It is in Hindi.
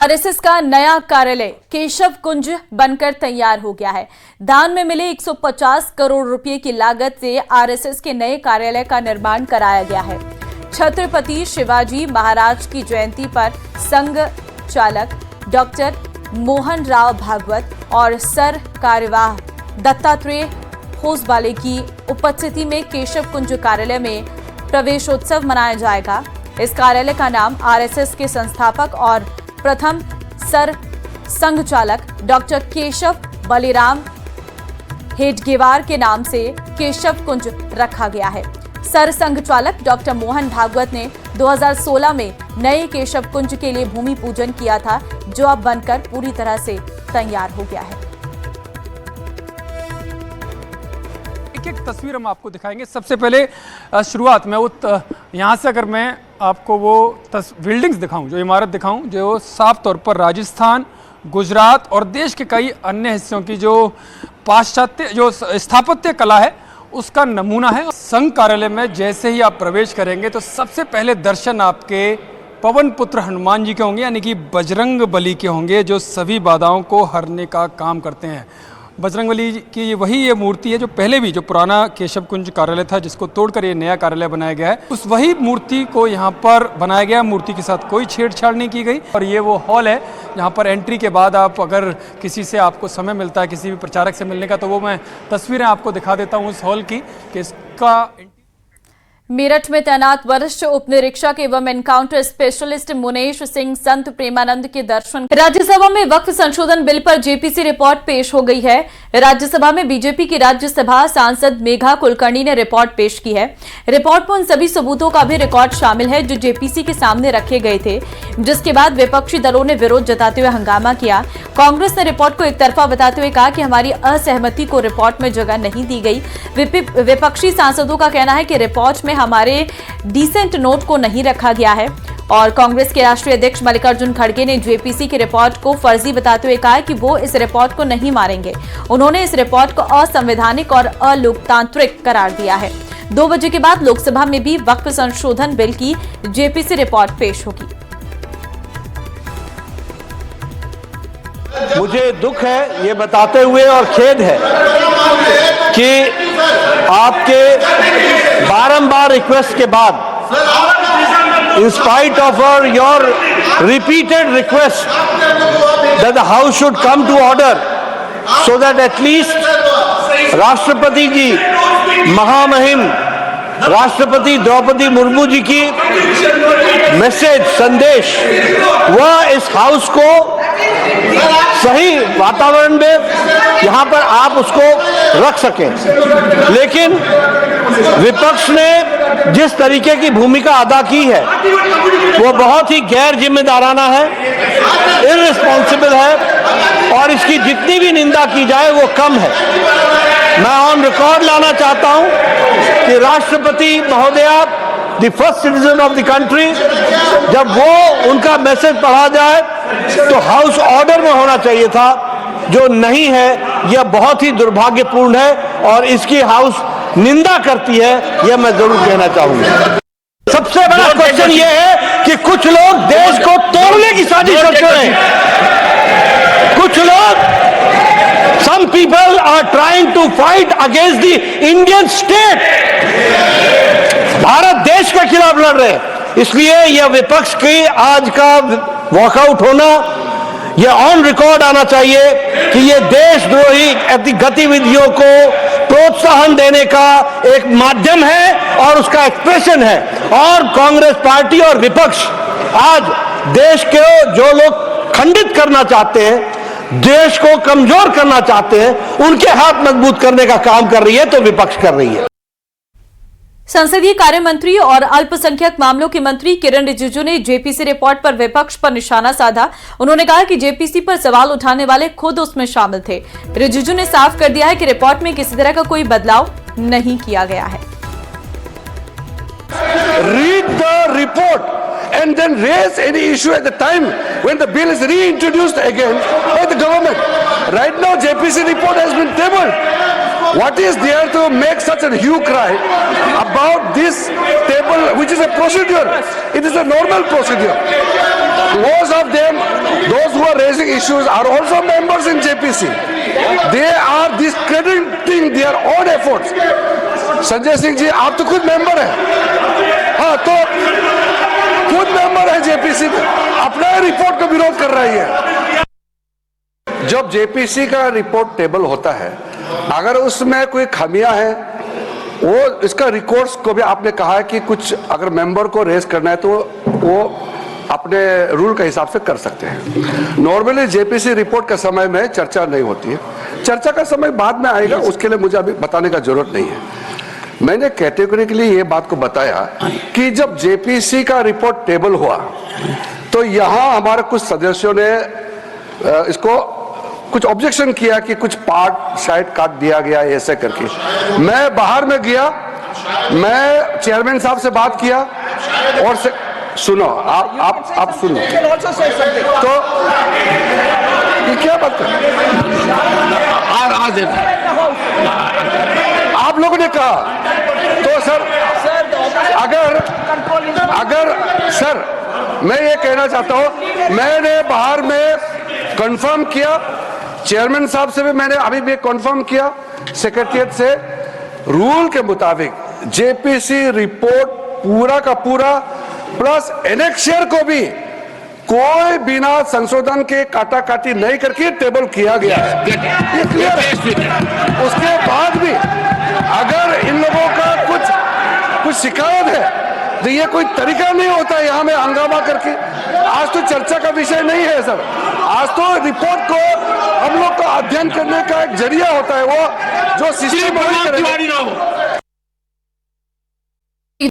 आरएसएस का नया कार्यालय केशव कुंज बनकर तैयार हो गया है। दान में मिले 150 करोड़ रुपए की लागत से आरएसएस के नए कार्यालय का निर्माण कराया गया है। छत्रपति शिवाजी महाराज की जयंती पर संघ चालक डॉक्टर मोहन राव भागवत और सर कार्यवाह दत्तात्रेय होसबाले की उपस्थिति में केशव कुंज कार्यालय में प्रवेशोत्सव मनाया जाएगा। इस कार्यालय का नाम आरएसएस के संस्थापक और प्रथम सर संघ चालक डॉक्टर केशव बलिराम हेडगेवार के नाम से केशव कुंज रखा गया है। सर संघ चालक डॉक्टर मोहन भागवत ने 2016 में नए केशव कुंज के लिए भूमि पूजन किया था, जो अब बनकर पूरी तरह से तैयार हो गया है। एक तस्वीर हम आपको दिखाएंगे। सबसे पहले शुरुआत में यहाँ से अगर मैं आपको वो बिल्डिंग्स दिखाऊं, जो इमारत दिखाऊं, जो साफ तौर पर राजस्थान, गुजरात और देश के कई अन्य हिस्सों की जो पाश्चात्य जो स्थापत्य कला है उसका नमूना है। संघ कार्यालय में जैसे ही आप प्रवेश करेंगे तो सबसे पहले दर्शन आपके पवन पुत्र हनुमान जी के होंगे, यानी कि बजरंग बली के होंगे, जो सभी बाधाओं को हरने का काम करते हैं। बजरंगबली की वही ये मूर्ति है जो पहले भी जो पुराना केशव कुंज कार्यालय था, जिसको तोड़कर ये नया कार्यालय बनाया गया है, उस वही मूर्ति को यहाँ पर बनाया गया। मूर्ति के साथ कोई छेड़छाड़ नहीं की गई। और ये वो हॉल है जहाँ पर एंट्री के बाद आप अगर किसी से आपको समय मिलता है किसी भी प्रचारक से मिलने का, तो वो मैं तस्वीरें आपको दिखा देता हूँ उस हॉल की कि इसका। मेरठ में तैनात वरिष्ठ उप निरीक्षक एवं एनकाउंटर स्पेशलिस्ट मुनेश सिंह संत प्रेमानंद के दर्शन। राज्यसभा में वक्फ संशोधन बिल पर जेपीसी रिपोर्ट पेश हो गई है। राज्यसभा में बीजेपी की राज्यसभा सांसद मेघा कुलकर्णी ने रिपोर्ट पेश की है। रिपोर्ट में उन सभी सबूतों का भी रिकॉर्ड शामिल है जो जेपीसी के सामने रखे गए थे, जिसके बाद विपक्षी दलों ने विरोध जताते हुए हंगामा किया। कांग्रेस ने रिपोर्ट को एकतरफा बताते हुए कहा कि हमारी असहमति को रिपोर्ट में जगह नहीं दी गई। विपक्षी सांसदों का कहना है कि रिपोर्ट में हमारे डिसेंट नोट को नहीं रखा गया है। और कांग्रेस के राष्ट्रीय अध्यक्ष मल्लिकार्जुन खड़गे ने जेपीसी की रिपोर्ट को फर्जी बताते हुए कहा कि वो इस रिपोर्ट को नहीं मानेंगे। उन्होंने इस रिपोर्ट को असंवैधानिक और अलोकतांत्रिक करार दिया है। 2 बजे के बाद लोकसभा में भी वक्फ संशोधन बिल की जेपीसी रिपोर्ट पेश होगी। मुझे दुख है ये बताते हुए और खेद है कि आपके बारंबार रिक्वेस्ट के बाद, in spite of your repeated request that the house should come to order so that at least राष्ट्रपति जी, महामहिम राष्ट्रपति द्रौपदी मुर्मू जी की मैसेज संदेश वह इस हाउस को सही वातावरण में यहाँ पर आप उसको रख सकें। लेकिन विपक्ष ने जिस तरीके की भूमिका अदा की है वो बहुत ही गैर जिम्मेदाराना है, इररिस्पॉन्सिबल है, और इसकी जितनी भी निंदा की जाए वो कम है। मैं ऑन रिकॉर्ड लाना चाहता हूं कि राष्ट्रपति महोदया, the first citizen of the country, जब वो उनका मैसेज पढ़ा जाए तो हाउस ऑर्डर में होना चाहिए था, जो नहीं है। यह बहुत ही दुर्भाग्यपूर्ण है और इसकी हाउस निंदा करती है, यह मैं जरूर कहना चाहूंगा। सबसे बड़ा क्वेश्चन यह है कि कुछ लोग देश को तोड़ने की साजिश करते हैं। कुछ लोग, some people are trying to fight against the Indian state. Bharat देश के खिलाफ लड़ रहे हैं। इसलिए यह विपक्ष की आज का वॉकआउट होना, यह ऑन रिकॉर्ड आना चाहिए कि यह देशद्रोही गतिविधियों को प्रोत्साहन देने का एक माध्यम है और उसका एक्सप्रेशन है। और कांग्रेस पार्टी और विपक्ष आज देश के जो लोग खंडित करना चाहते हैं, देश को कमजोर करना चाहते हैं, उनके हाथ मजबूत करने का काम कर रही है, तो विपक्ष कर रही है। संसदीय कार्य मंत्री और अल्पसंख्यक मामलों के मंत्री किरण रिजिजू ने जेपीसी रिपोर्ट पर विपक्ष पर निशाना साधा। उन्होंने कहा कि जेपीसी पर सवाल उठाने वाले खुद उसमें शामिल थे। रिजिजू ने साफ कर दिया है कि रिपोर्ट में किसी तरह का कोई बदलाव नहीं किया गया है। Read the report and then raise any issue at the time when the bill is reintroduced again by the government. Right now, JPC report has been tabled. What is there to make such a hue cry about this table, which is a procedure? It is a normal procedure. most of them, those who are raising issues are also members in JPC. They are discrediting their own efforts. Sanjay Singh ji, आप तो खुद मेंबर हैं, हाँ, तो खुद मेंबर है जेपीसी में, अपना रिपोर्ट का विरोध कर रही है। जब जेपीसी का रिपोर्ट टेबल होता है, अगर उसमें कोई खामियां हैं, वो इसका रिकॉर्ड्स को भी आपने कहा है कि कुछ अगर मेंबर को रेज करना है तो वो अपने रूल के हिसाब से कर सकते हैं। नॉर्मली जेपीसी रिपोर्ट के समय में चर्चा नहीं होती है, चर्चा का समय बाद में आएगा, उसके लिए मुझे अभी बताने का जरूरत नहीं है। मैंने कैटेगरिकली ये बात को बताया कि जब जेपीसी का रिपोर्ट टेबल हुआ तो यहाँ हमारे कुछ सदस्यों ने इसको कुछ ऑब्जेक्शन किया कि कुछ पार्ट शायद काट दिया गया ऐसे करके। मैं बाहर में गया, मैं चेयरमैन साहब से बात किया और सुनो, आप सुनो, तो ये क्या बात कर, आप लोगों ने कहा तो सर, अगर सर, मैं ये कहना चाहता हूं, मैंने बाहर में कंफर्म किया, चेयरमैन साहब से भी मैंने अभी भी कंफर्म किया, सेक्रेटरिएट से, रूल के मुताबिक जेपीसी रिपोर्ट पूरा का पूरा प्लस एनेक्शियर को भी कोई बिना संशोधन के काटा काटी नहीं करके टेबल किया गया है, ये क्लियर है। उसके बाद भी अगर इन लोगों का कुछ शिकायत है तो ये कोई तरीका नहीं होता है यहाँ में हंगामा करके। आज तो चर्चा का विषय नहीं है सर, आज तो रिपोर्ट को हम लोग को अध्ययन करने का एक जरिया होता है, वो जो सिस्टम